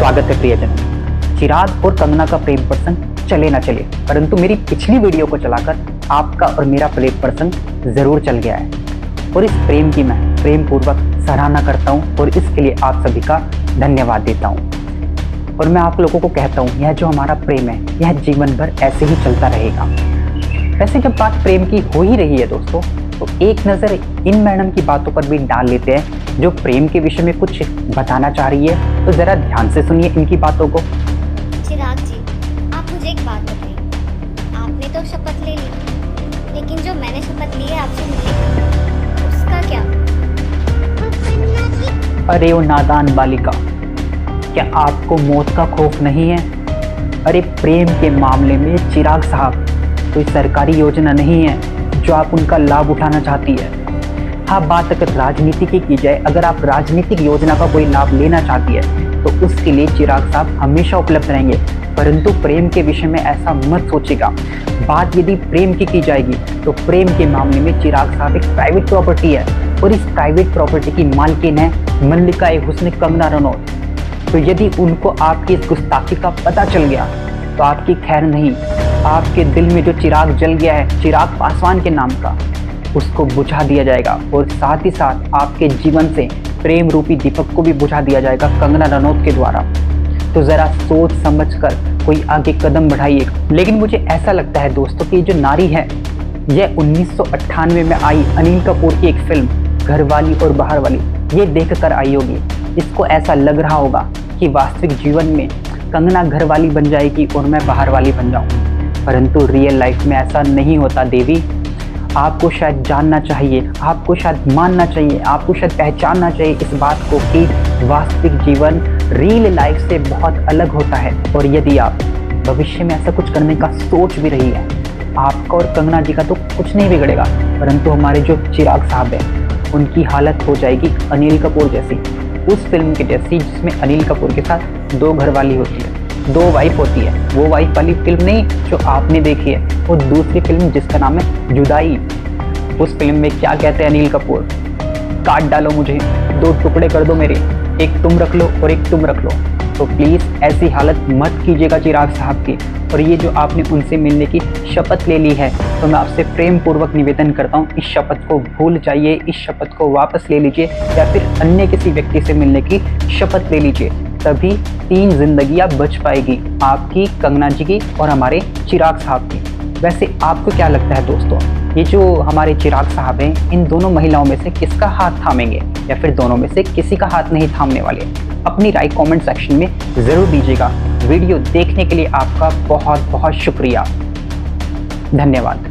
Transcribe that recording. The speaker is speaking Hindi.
स्वागत है प्रियजन। चिराग और कंगना का प्रेम प्रसंग चले ना चले, परंतु मेरी पिछली वीडियो को चलाकर आपका और मेरा प्रेम प्रसंग जरूर चल गया है और इस प्रेम की मैं प्रेम पूर्वक सराहना करता हूँ और इसके लिए आप सभी का धन्यवाद देता हूँ। और मैं आप लोगों को कहता हूँ, यह जो हमारा प्रेम है यह जीवन भर ऐसे ही चलता रहेगा। वैसे जब बात प्रेम की हो ही रही है दोस्तों, तो एक नज़र इन मैडम की बातों पर भी डाल लेते हैं जो प्रेम के विषय में कुछ बताना चाह रही है। तो ज़रा ध्यान से सुनिए इनकी बातों को। चिराग जी, आप मुझे एक बात बताइए, आपने तो शपथ ले ली, लेकिन जो मैंने शपथ ली है आपसे मिलने की, उसका क्या? अरे ओ नादान बालिका, क्या आपको मौत का खौफ नहीं है? अरे प्रेम के मामले में चिराग साहब कोई सरकारी योजना नहीं है जो आप उनका लाभ उठाना चाहती है। हाँ, बात अगर राजनीति की जाए, अगर आप राजनीतिक योजना का कोई लाभ लेना चाहती है तो उसके लिए चिराग साहब हमेशा उपलब्ध रहेंगे, परंतु प्रेम के विषय में ऐसा मत सोचिएगा। बात यदि प्रेम की जाएगी तो प्रेम के मामले में चिराग साहब एक प्राइवेट प्रॉपर्टी है और इस प्राइवेट प्रॉपर्टी की मालकिन है मल्लिका-ए-हुस्न कंगना रनौत। तो यदि उनको आपकी इस गुस्ताखी का पता चल गया तो आपकी खैर नहीं। आपके दिल में जो चिराग जल गया है चिराग पासवान के नाम का, उसको बुझा दिया जाएगा और साथ ही साथ आपके जीवन से प्रेम रूपी दीपक को भी बुझा दिया जाएगा कंगना रनौत के द्वारा। तो ज़रा सोच समझ कर कोई आगे कदम बढ़ाइए। लेकिन मुझे ऐसा लगता है दोस्तों कि जो नारी है यह 1998 में आई अनिल कपूर की एक फिल्म घरवाली और बाहर वाली, ये देख कर आई होगी। इसको ऐसा लग रहा होगा कि वास्तविक जीवन में कंगना घरवाली बन जाएगी और मैं बाहर वाली बन जाऊँ, परंतु रियल लाइफ में ऐसा नहीं होता देवी। आपको शायद जानना चाहिए, आपको शायद मानना चाहिए, आपको शायद पहचानना चाहिए इस बात को कि वास्तविक जीवन रियल लाइफ से बहुत अलग होता है। और यदि आप भविष्य में ऐसा कुछ करने का सोच भी रही है, आपका और कंगना जी का तो कुछ नहीं बिगड़ेगा, परंतु हमारे जो चिराग साहब हैं उनकी हालत हो जाएगी अनिल कपूर जैसी, उस फिल्म की जैसी जिसमें अनिल कपूर के साथ दो घरवाली होती है, दो वाइफ होती है। वो वाइफ वाली फिल्म नहीं जो आपने देखी है, वो दूसरी फिल्म जिसका नाम है जुदाई। उस फिल्म में क्या कहते हैं अनिल कपूर, काट डालो मुझे, दो टुकड़े कर दो मेरे, एक तुम रख लो और एक तुम रख लो। तो प्लीज़ ऐसी हालत मत कीजिएगा चिराग साहब की। और ये जो आपने उनसे मिलने की शपथ ले ली है, तो मैं आपसे प्रेम पूर्वक निवेदन करता हूँ, इस शपथ को भूल जाइए, इस शपथ को वापस ले लीजिए या फिर अन्य किसी व्यक्ति से मिलने की शपथ ले लीजिए। तभी 3 जिंदगियां बच पाएगी, आपकी, कंगना जी की और हमारे चिराग साहब की। वैसे आपको क्या लगता है दोस्तों, ये जो हमारे चिराग साहब हैं इन दोनों महिलाओं में से किसका हाथ थामेंगे या फिर दोनों में से किसी का हाथ नहीं थामने वाले? अपनी राय कमेंट सेक्शन में ज़रूर दीजिएगा। वीडियो देखने के लिए आपका बहुत बहुत शुक्रिया, धन्यवाद।